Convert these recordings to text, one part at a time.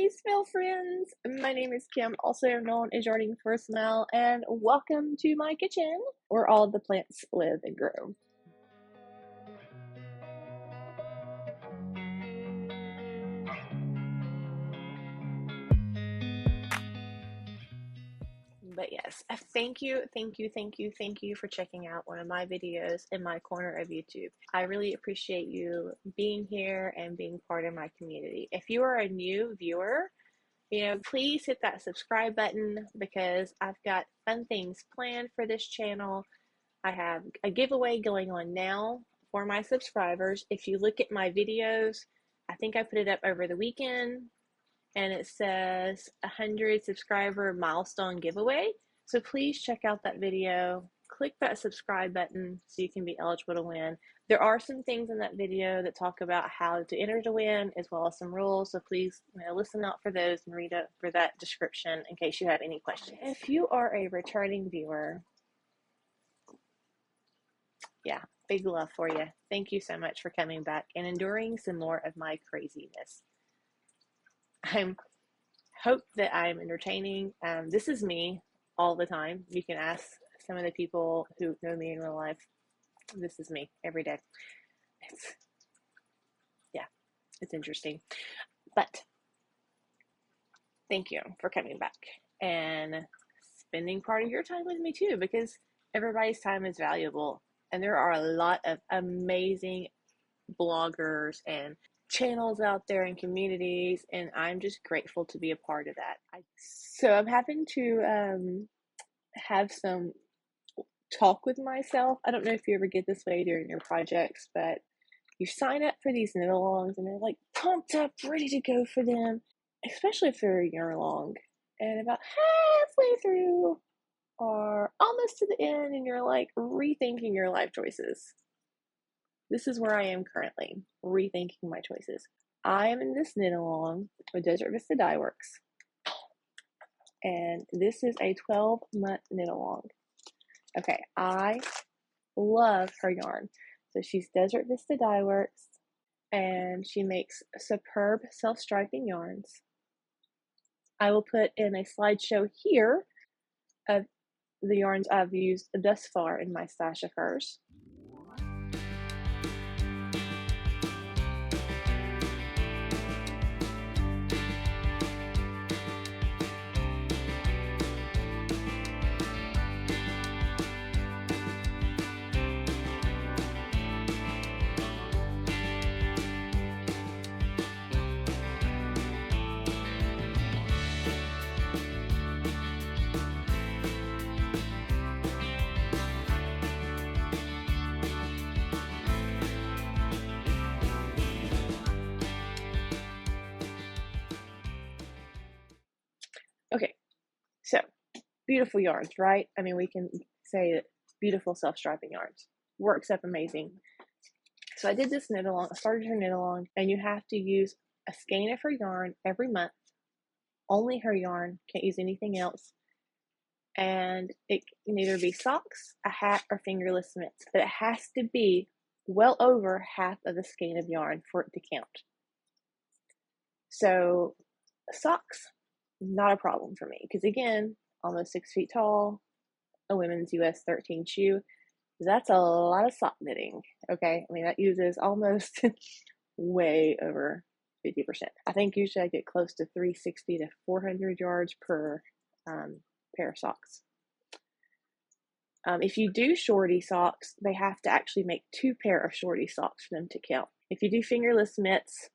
Hi, smell friends! My name is Kim, also known as Yarning for a Smell, and welcome to my kitchen, where all the plants live and grow. But yes, thank you for checking out one of my videos in my corner of YouTube. I really appreciate you being here and being part of my community. If you are a new viewer, please hit that subscribe button because I've got fun things planned for this channel. I have a giveaway going on now for my subscribers. If you look at my videos, I think I put it up over the weekend, and it says 100 subscriber milestone giveaway. So please check out that video, click that subscribe button so you can be eligible to win. There are some things in that video that talk about how to enter to win, as well as some rules. So please listen out for those and read up for that description in case you have any questions. If you are a returning viewer, yeah, big love for you. Thank you so much for coming back and enduring some more of my craziness. I hope that I'm entertaining. This is me all the time. You can ask some of the people who know me in real life. This is me every day. It's interesting. But thank you for coming back and spending part of your time with me too, because everybody's time is valuable. And there are a lot of amazing bloggers and channels out there and communities, and I'm just grateful to be a part of that. So I'm having to have some talk with myself. I don't know if you ever get this way during your projects, but you sign up for these knit-alongs and they're like pumped up, ready to go for them, especially if they're a year-long. And about halfway through or almost to the end, and you're like rethinking your life choices. This is where I am currently, rethinking my choices. I am in this knit-along with Desert Vista Dyeworks, and this is a 12-month knit-along. Okay, I love her yarn. So she's Desert Vista Dyeworks, and she makes superb self-striping yarns. I will put in a slideshow here of the yarns I've used thus far in my stash of hers. Okay, so beautiful yarns, right? I mean, we can say that beautiful self-striping yarns. Works up amazing. So I did this knit-along, I started her knit-along, and you have to use a skein of her yarn every month. Only her yarn, can't use anything else. And it can either be socks, a hat, or fingerless mitts, but it has to be well over half of the skein of yarn for it to count. So socks, not a problem for me, because again, almost 6 feet tall, a women's US 13 shoe. That's a lot of sock knitting, okay? I mean, that uses almost way over 50%. I think usually I get close to 360 to 400 yards per pair of socks. If you do shorty socks, they have to actually make 2 pair of shorty socks for them to count. If you do fingerless mitts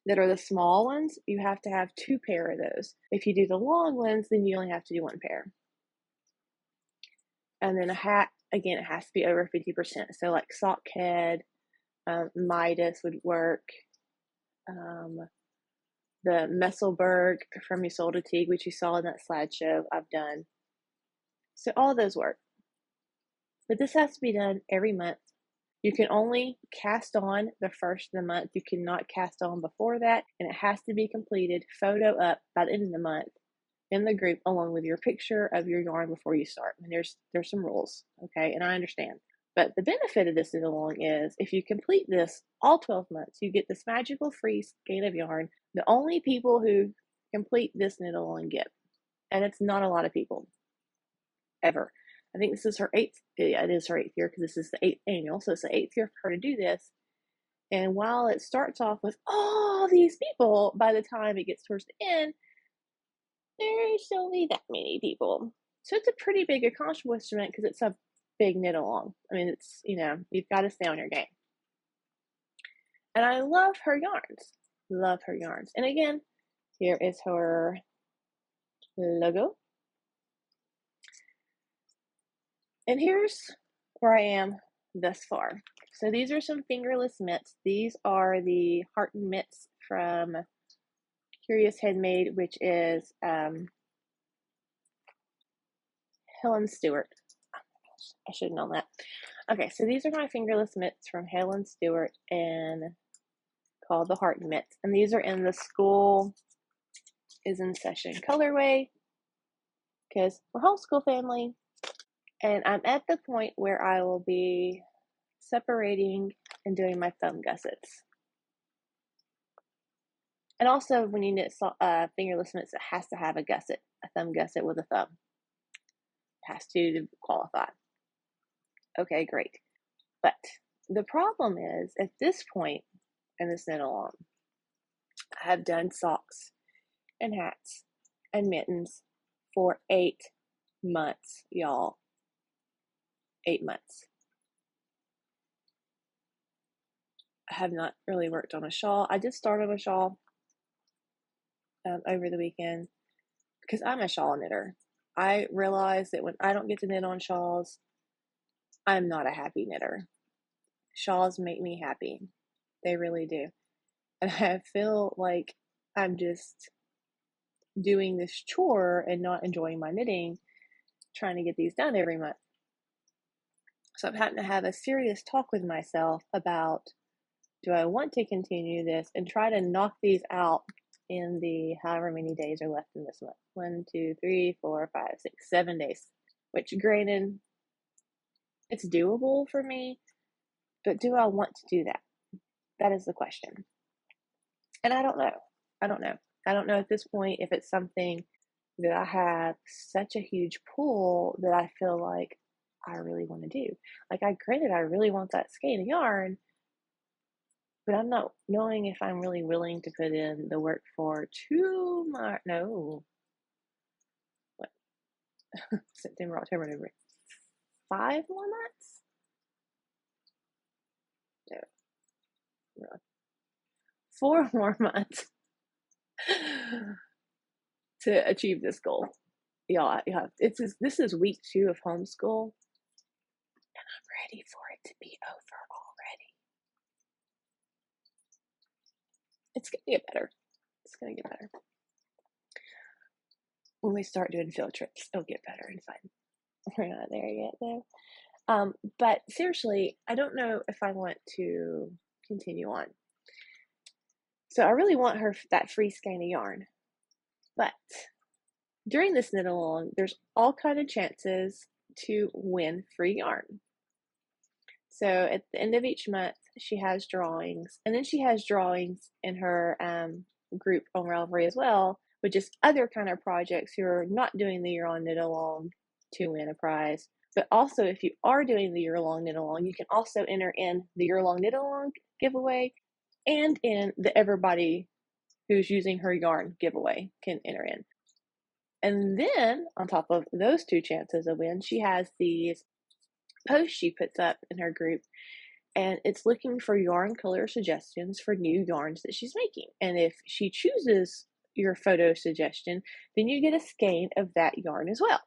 that are the small ones, you have to have 2 pair of those. If you do the long ones, then you only have to do 1 pair. And then a hat, again, it has to be over 50%. So like sock head, Midas would work. The Messelberg from Isolde Teague, which you saw in that slideshow, I've done. So all those work. But this has to be done every month. You can only cast on the first of the month. You cannot cast on before that. And it has to be completed, photo up by the end of the month in the group, along with your picture of your yarn before you start. And there's some rules, okay? And I understand. But the benefit of this knit along is if you complete this all 12 months, you get this magical free skein of yarn. The only people who complete this knit along get, and it's not a lot of people ever. I think this is her 8th, yeah, it is her 8th year because this is the 8th annual. So it's the 8th year for her to do this. And while it starts off with all these people, by the time it gets towards the end, there's only that many people. So it's a pretty big accomplishment because it's a big knit along. I mean, it's, you've got to stay on your game. And I love her yarns. Love her yarns. And again, here is her logo. And here's where I am thus far. So these are some fingerless mitts. These are the heart mitts from Curious Handmade, which is Helen Stewart. I should have known that. Okay, so these are my fingerless mitts from Helen Stewart and called the Heart Mitts. And these are in the School is in Session colorway because we're homeschool family. And I'm at the point where I will be separating and doing my thumb gussets. And also, when you knit fingerless mitts, it has to have a gusset, a thumb gusset with a thumb. It has to qualify. Okay, great. But the problem is, at this point in this knit along, I have done socks and hats and mittens for 8 months, y'all. 8 months. I have not really worked on a shawl. I did start on a shawl over the weekend because I'm a shawl knitter. I realize that when I don't get to knit on shawls, I'm not a happy knitter. Shawls make me happy. They really do. And I feel like I'm just doing this chore and not enjoying my knitting, trying to get these done every month. So I'm having to have a serious talk with myself about, do I want to continue this and try to knock these out in the however many days are left in this month? 1, 2, 3, 4, 5, 6, 7 days. Which, granted, it's doable for me, but do I want to do that? That is the question. And I don't know. I don't know at this point if it's something that I have such a huge pull that I feel like I really want to do. Like, granted, I really want that skein of yarn, but I'm not knowing if I'm really willing to put in the work for 2 more, no, what, September, October, November, 5 more months? No, 4 more months to achieve this goal. Yeah, this is week 2 of homeschool, and I'm ready for it to be over already. It's gonna get better. It's gonna get better. When we start doing field trips, it'll get better and fun. We're not there yet, though. But seriously, I don't know if I want to continue on. So I really want that free skein of yarn. But during this knit along, there's all kind of chances to win free yarn. So at the end of each month, she has drawings, and then she has drawings in her group on Ravelry as well, with just other kind of projects who are not doing the year-long knit along to win a prize. But also, if you are doing the year-long knit along, you can also enter in the year-long knit along giveaway, and in the everybody who's using her yarn giveaway can enter in. And then on top of those 2 chances of win, she has these posts she puts up in her group, and it's looking for yarn color suggestions for new yarns that she's making. And if she chooses your photo suggestion, then you get a skein of that yarn as well.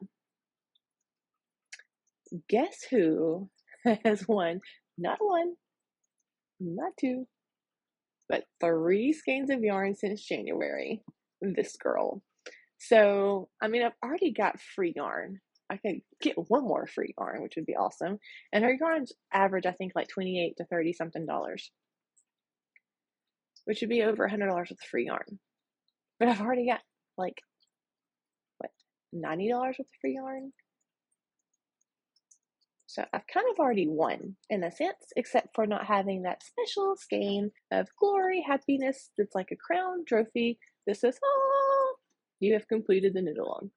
Guess who has won not 1, not 2, but 3 skeins of yarn since January? This girl. So, I mean, I've already got free yarn. I could get 1 more free yarn, which would be awesome. And her yarns average, I think, like $28 to $30 something, which would be over $100 worth of free yarn. But I've already got like, what, $90 worth of free yarn? So I've kind of already won in a sense, except for not having that special skein of glory, happiness that's like a crown trophy that says, "Oh, you have completed the knit along."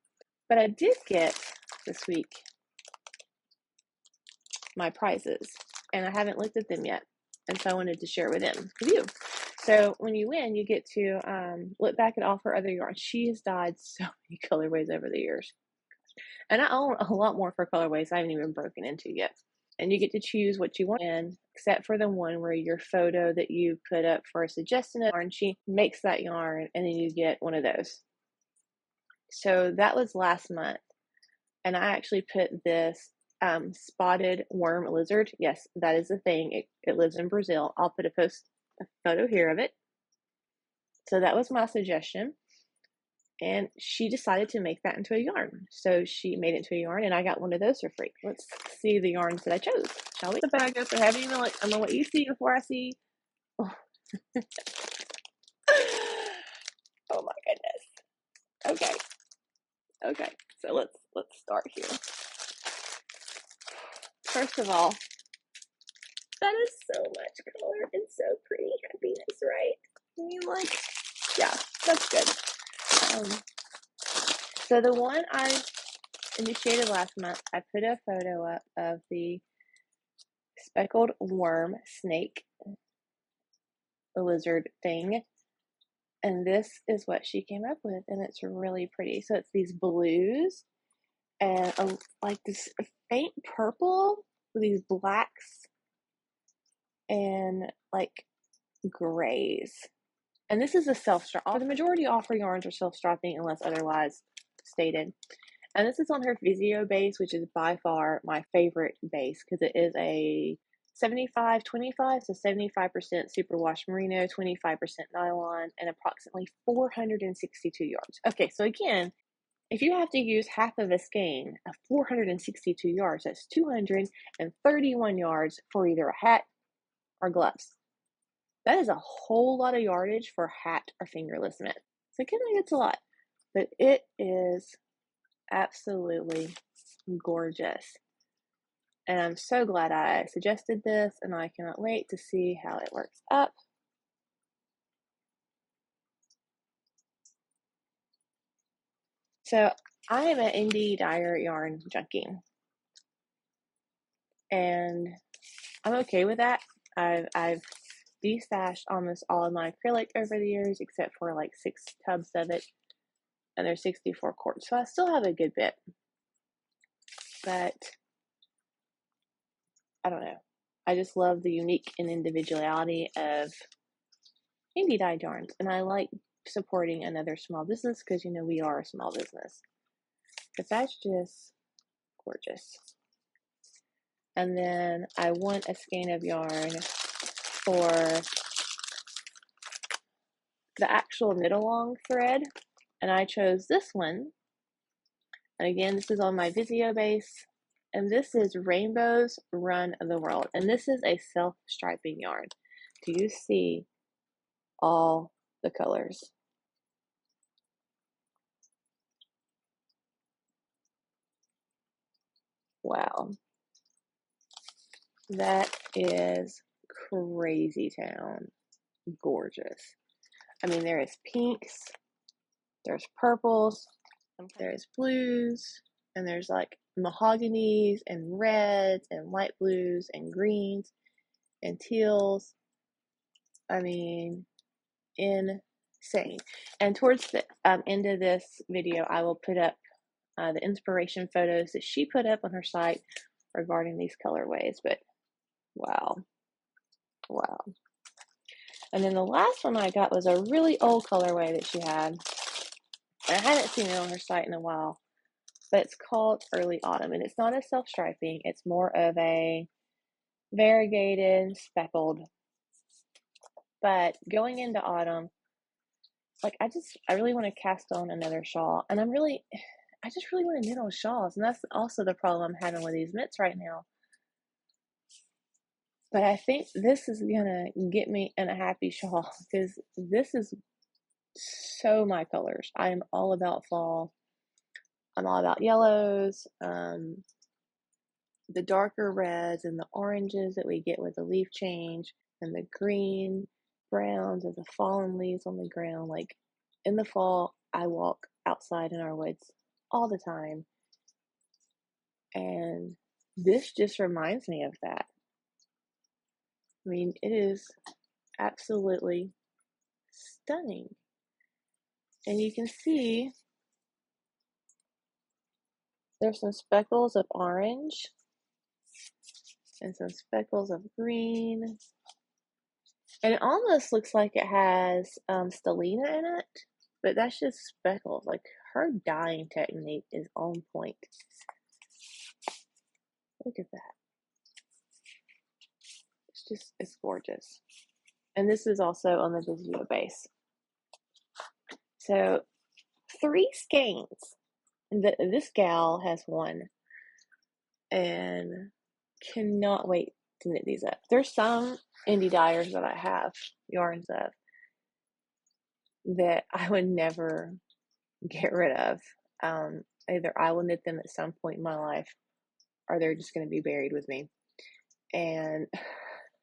But I did get this week my prizes, and I haven't looked at them yet, and so I wanted to share with you. So when you win, you get to look back at all her other yarns. She has dyed so many colorways over the years, and I own a lot more for colorways I haven't even broken into yet. And you get to choose what you want in, except for the one where your photo that you put up for a suggestion of yarn, she makes that yarn, and then you get one of those. So that was last month, and I actually put this spotted worm lizard. Yes, that is a thing. It lives in Brazil. I'll put a photo here of it. So that was my suggestion. And she decided to make that into a yarn. So she made it into a yarn, and I got one of those for free. Let's see the yarns that I chose, shall we? The bag up. I haven't even looked. I'm gonna let you see before I see. Oh, oh my goodness. Okay. So let's start here. First of all, that is so much color and so pretty. Happiness, right? I mean, like, yeah, that's good. So the one I initiated last month, I put a photo up of the speckled worm snake, the lizard thing, and this is what she came up with, and it's really pretty. So it's these blues and like this faint purple with these blacks and like grays. And this is a self-strap. The majority offer yarns are self-strapping unless otherwise stated. And this is on her Visio base, which is by far my favorite base because it is a 75-25, so 75% superwash merino, 25% nylon, and approximately 462 yards. Okay, so again, if you have to use half of a skein of 462 yards, that's 231 yards for either a hat or gloves. That is a whole lot of yardage for hat or fingerless knit. So again, it's a lot, but it is absolutely gorgeous. And I'm so glad I suggested this, and I cannot wait to see how it works up. So I am an indie dyer yarn junkie, and I'm okay with that. I've destashed almost all of my acrylic over the years, except for like 6 tubs of it, and there's 64 quarts, so I still have a good bit. But I don't know. I just love the unique and individuality of indie dyed yarns, and I like supporting another small business because we are a small business. But that's just gorgeous. And then I want a skein of yarn for the actual knit along thread, and I chose this one. And again, this is on my Visio base, and this is Rainbows Run the World, and this is a self-striping yarn. Do you see all the colors? Wow, that is crazy town gorgeous. I mean, there is pinks, there's purples, there's blues, and there's like mahoganies and reds and light blues and greens and teals. I mean, insane. And towards the end of this video, I will put up the inspiration photos that she put up on her site regarding these colorways. But wow. And then the last one I got was a really old colorway that she had. I haven't seen it on her site in a while, but it's called Early Autumn, and it's not a self-striping. It's more of a variegated, speckled. But going into autumn, like I really want to cast on another shawl, and I just really want to knit on shawls, and that's also the problem I'm having with these mitts right now. But I think this is gonna get me in a happy shawl because this is so my colors. I am all about fall. I'm all about yellows. the darker reds and the oranges that we get with the leaf change and the green browns of the fallen leaves on the ground. Like in the fall, I walk outside in our woods all the time. And this just reminds me of that. I mean, it is absolutely stunning. And you can see there's some speckles of orange and some speckles of green. And it almost looks like it has stellina in it, but that's just speckles. Like her dyeing technique is on point. Look at that. It's gorgeous. And this is also on the Vizio base. So 3 skeins. This gal has one and cannot wait to knit these up. There's some indie dyers that I have yarns of that I would never get rid of. Either I will knit them at some point in my life or they're just going to be buried with me. And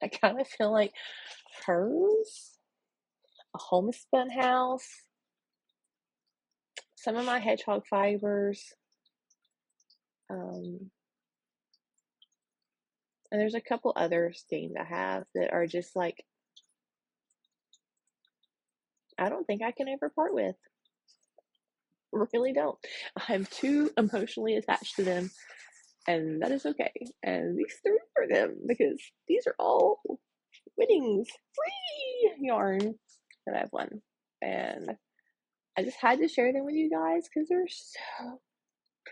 I kind of feel like hers, a homespun house, some of my hedgehog fibers, and there's a couple other skeins I have that are just like, I don't think I can ever part with. Really don't. I'm too emotionally attached to them, and that is okay. And these 3 are them because these are all winnings, free yarn that I've won. And I just had to share them with you guys because they're so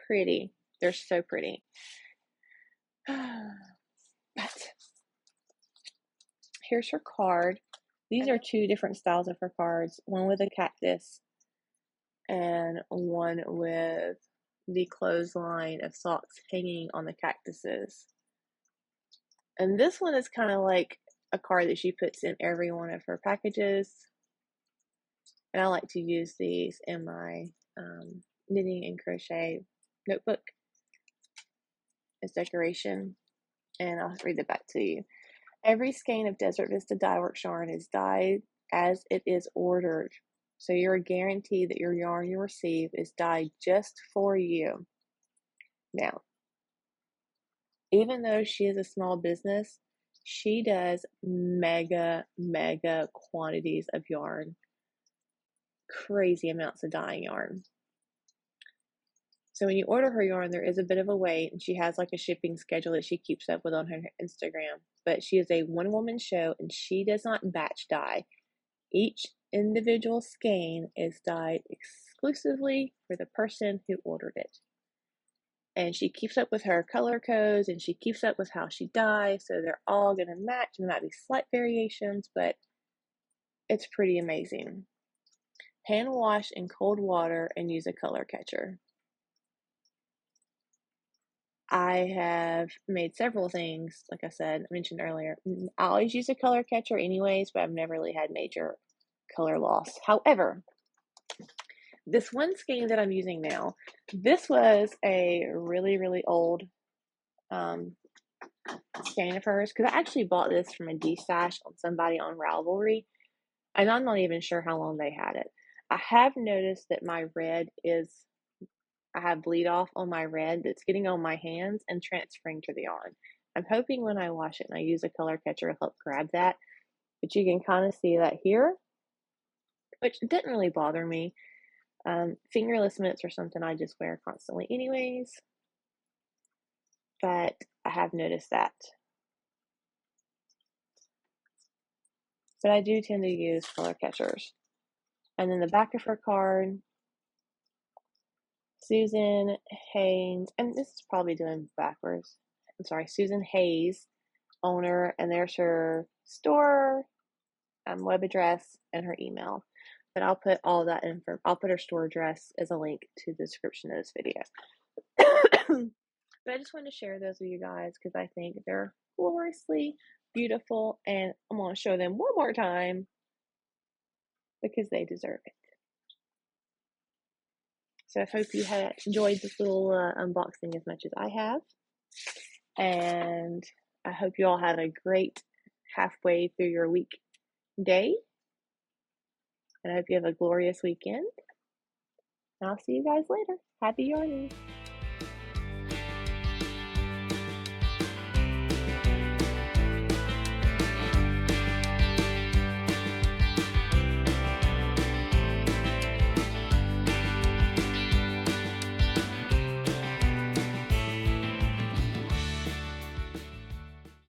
pretty. They're so pretty. But here's her card. These are 2 different styles of her cards. One with a cactus and one with the clothesline of socks hanging on the cactuses. And this one is kind of like a card that she puts in every one of her packages. And I like to use these in my knitting and crochet notebook as decoration. And I'll read it back to you. Every skein of Desert Vista Dyeworks yarn is dyed as it is ordered. So you're guaranteed that your yarn you receive is dyed just for you. Now, even though she is a small business, she does mega quantities of yarn. Crazy amounts of dyeing yarn. So when you order her yarn, there is a bit of a wait, and she has like a shipping schedule that she keeps up with on her Instagram. But she is a one-woman show, and she does not batch dye. Each individual skein is dyed exclusively for the person who ordered it. And she keeps up with her color codes, and she keeps up with how she dyes, so they're all going to match. There might be slight variations, but it's pretty amazing. Hand wash in cold water and use a color catcher. I have made several things, like I said, mentioned earlier. I always use a color catcher anyways, but I've never really had major color loss. However, this one skein that I'm using now, this was a really old skein of hers, because I actually bought this from a D-stash on somebody on Ravelry, and I'm not even sure how long they had it. I have noticed that my red I have bleed off on my red that's getting on my hands and transferring to the yarn. I'm hoping when I wash it and I use a color catcher to help grab that, but you can kind of see that here, which didn't really bother me. Fingerless mitts are something I just wear constantly anyways, but I have noticed that. But I do tend to use color catchers. And then the back of her card, Susan Haynes, and this is probably doing backwards. I'm sorry, Susan Hayes, owner, and there's her store, web address, and her email. But I'll put all that in I'll put her store address as a link to the description of this video. But I just wanted to share those with you guys because I think they're gloriously beautiful, and I'm going to show them one more time because they deserve it. So I hope you have enjoyed this little unboxing as much as I have. And I hope you all have a great halfway through your week day. And I hope you have a glorious weekend. And I'll see you guys later. Happy yarning.